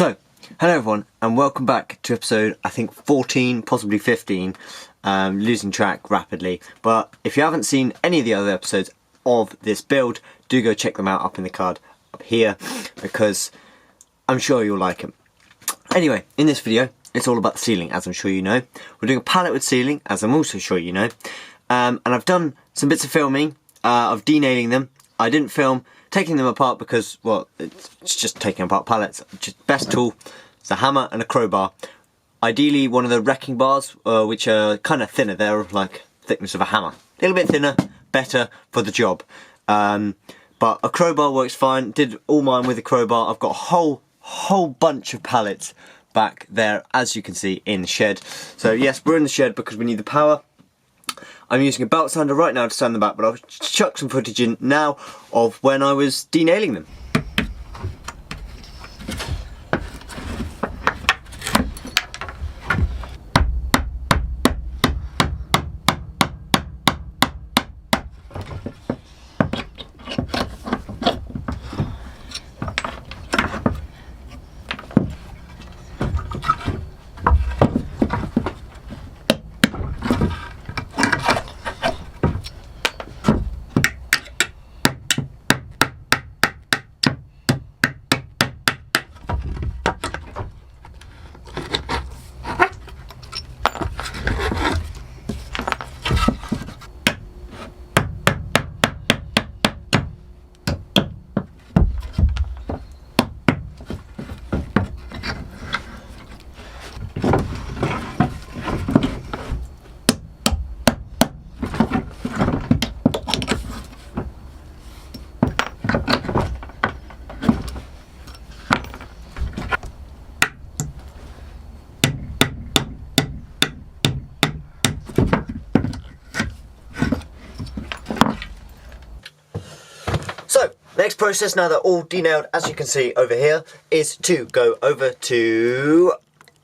So, hello everyone, and welcome back to episode, I think 14, possibly 15, losing track rapidly. But if you haven't seen any of the other episodes of this build, do go check them out up in the card up here, because I'm sure you'll like them. Anyway, in this video, it's all about the ceiling, as I'm sure you know. We're doing a pallet wood ceiling, as I'm also sure you know. And I've done some bits of filming of denailing them. I didn't film taking them apart because, well, it's just taking apart pallets. Just best tool is a hammer and a crowbar. Ideally one of the wrecking bars, which are kind of thinner. They're like thickness of a hammer. A little bit thinner, better for the job. But a crowbar works fine. Did all mine with a crowbar. I've got a whole bunch of pallets back there, as you can see, in the shed. So yes, we're in the shed because we need the power. I'm using a belt sander right now to sand them back, but I'll chuck some footage in now of when I was denailing them. Next process, now they're all denailed, as you can see over here, is to go over to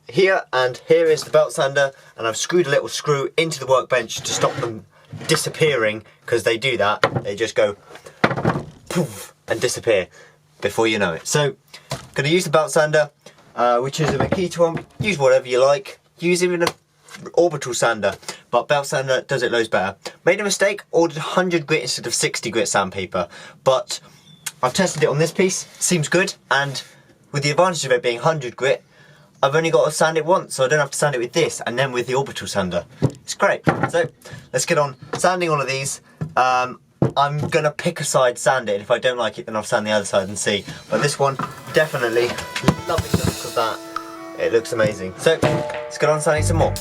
here, and here is the belt sander, and I've screwed a little screw into the workbench to stop them disappearing, because they do that, they just go poof and disappear before you know it. So, I'm going to use the belt sander, which is a Makita one. Use whatever you like, use even an orbital sander, but belt sander does it loads better. Made a mistake, ordered 100 grit instead of 60 grit sandpaper, but I've tested it on this piece, seems good, and with the advantage of it being 100 grit, I've only got to sand it once, so I don't have to sand it with this and then with the orbital sander. It's great. So let's get on sanding all of these. I'm gonna pick a side, sand it, and if I don't like it, then I'll sand the other side and see. But this one, definitely loving the look of that. It looks amazing. So let's get on sanding some more.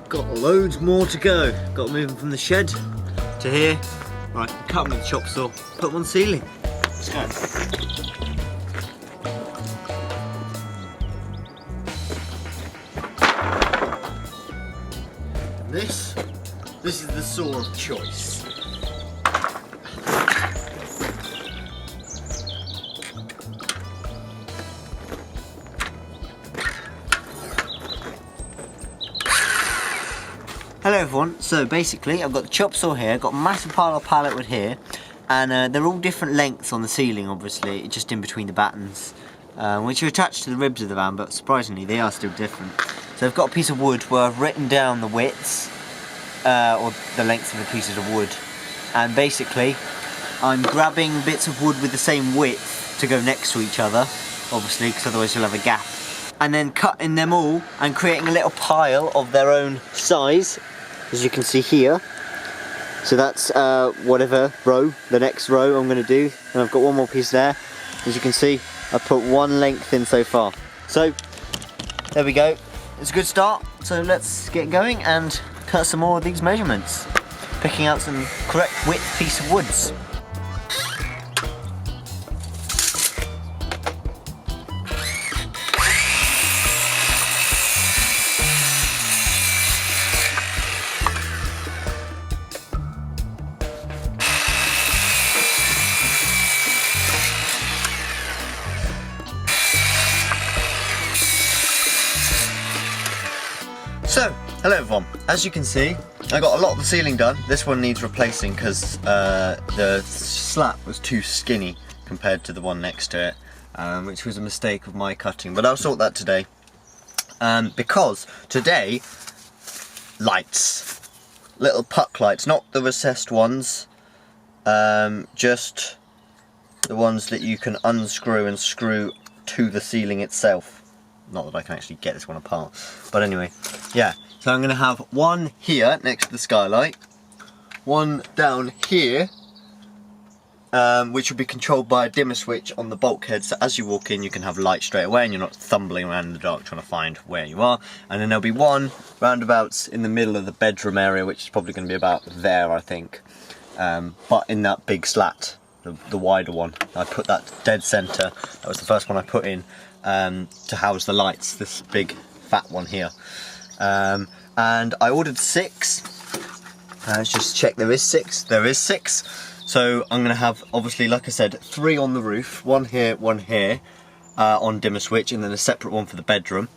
Got loads more to go. Got to move them from the shed to here. Right, cut them with the chop saw, put them on the ceiling. Let's go. This is the saw of choice. Hello everyone, so basically I've got the chop saw here, got a massive pile of pallet wood here, and they're all different lengths on the ceiling obviously, just in between the battens, which are attached to the ribs of the van, but surprisingly they are still different. So I've got a piece of wood where I've written down the widths, or the lengths of the pieces of wood, and basically I'm grabbing bits of wood with the same width to go next to each other, obviously, because otherwise you'll have a gap, and then cutting them all and creating a little pile of their own size, as you can see here. So that's whatever row, the next row I'm going to do, and I've got one more piece there. As you can see, I put one length in so far. So there we go. It's a good start, so let's get going and cut some more of these measurements, picking out some correct width piece of woods. So, hello everyone. As you can see, I got a lot of the ceiling done. This one needs replacing because the slat was too skinny compared to the one next to it, which was a mistake of my cutting, but I'll sort that today. Because today, lights. Little puck lights, not the recessed ones, just the ones that you can unscrew and screw to the ceiling itself. Not that I can actually get this one apart, but anyway, yeah. So I'm going to have one here next to the skylight, one down here, which will be controlled by a dimmer switch on the bulkhead, so as you walk in you can have light straight away and you're not stumbling around in the dark trying to find where you are. And then there'll be one roundabouts in the middle of the bedroom area, which is probably going to be about there, I think, but in that big slat, the wider one. I put that dead centre. That was the first one I put in to house the lights, this big fat one here. And I ordered 6. Let's just check, there is 6. There is 6. So I'm going to have, obviously, like I said, 3 on the roof, one here on dimmer switch, and then a separate one for the bedroom.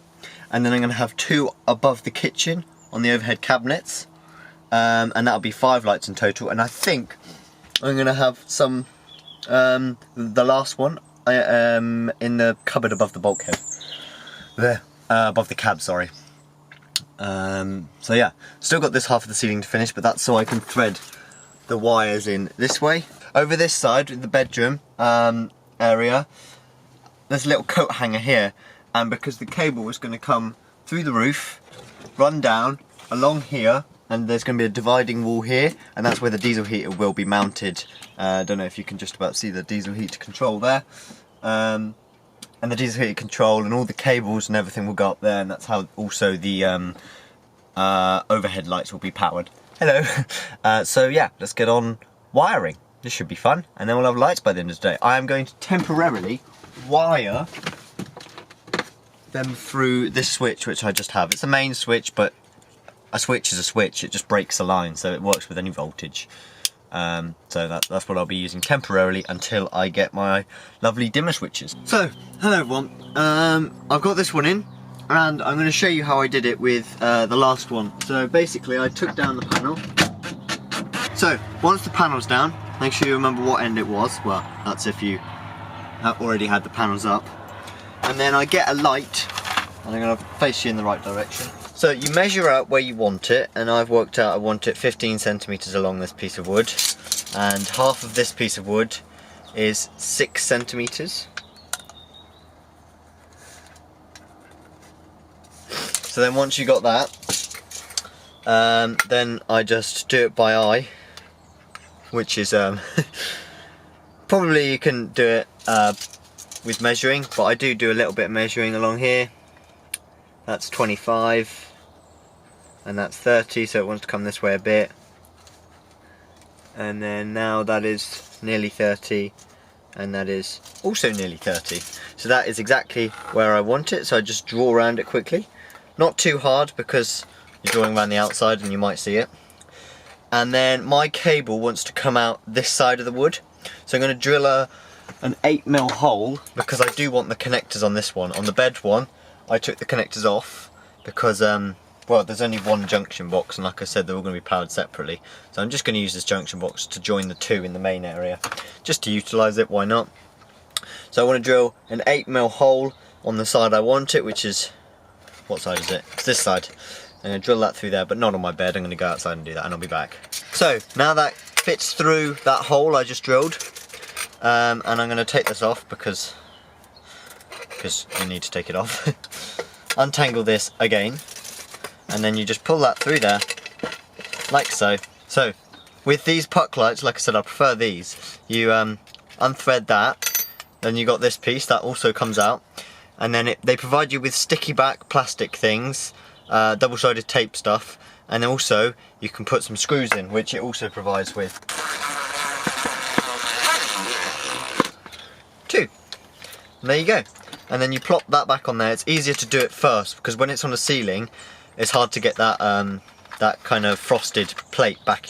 And then I'm going to have 2 above the kitchen on the overhead cabinets, and that'll be 5 lights in total. And I think I'm going to have some, the last one, in the cupboard above the bulkhead. There, above the cab, sorry. So yeah, still got this half of the ceiling to finish, but that's so I can thread the wires in this way. Over this side, in the bedroom area, there's a little coat hanger here, and because the cable was going to come through the roof, run down, along here, and there's going to be a dividing wall here, and that's where the diesel heater will be mounted. I don't know if you can just about see the diesel heater control there. And the diesel heater control and all the cables and everything will go up there, and that's how also the overhead lights will be powered. Hello. So yeah, let's get on wiring. This should be fun, and then we'll have lights by the end of the day. I am going to temporarily wire them through this switch, which I just have. It's a main switch, but a switch is a switch. It just breaks a line, so it works with any voltage. So that's what I'll be using temporarily until I get my lovely dimmer switches. So, hello everyone. I've got this one in, and I'm going to show you how I did it with the last one. So basically I took down the panel. So, once the panel's down, make sure you remember what end it was. Well, that's if you have already had the panels up. And then I get a light, and I'm going to face you in the right direction. So you measure out where you want it, and I've worked out I want it 15 centimeters along this piece of wood, and half of this piece of wood is 6 centimeters. So then once you got that, then I just do it by eye, which is probably you can do it with measuring, but I do a little bit of measuring along here. That's 25. And that's 30, so it wants to come this way a bit. And then now that is nearly 30, and that is also nearly 30. So that is exactly where I want it, so I just draw around it quickly. Not too hard, because you're drawing around the outside and you might see it. And then my cable wants to come out this side of the wood, so I'm going to drill an 8mm hole, because I do want the connectors on this one. On the bed one, I took the connectors off, because well, there's only one junction box, and like I said, they're all going to be powered separately. So I'm just going to use this junction box to join the 2 in the main area, just to utilise it, why not? So I want to drill an 8mm hole on the side I want it, which is, what side is it? It's this side. I'm going to drill that through there, but not on my bed. I'm going to go outside and do that, and I'll be back. So, now that fits through that hole I just drilled, and I'm going to take this off because you need to take it off. Untangle this again, and then you just pull that through there, like so. So, with these puck lights, like I said, I prefer these. You unthread that, then you got this piece that also comes out, and then they provide you with sticky back plastic things, double-sided tape stuff, and also you can put some screws in, which it also provides with. 2. And there you go. And then you plop that back on there. It's easier to do it first because when it's on a ceiling, it's hard to get that that kind of frosted plate back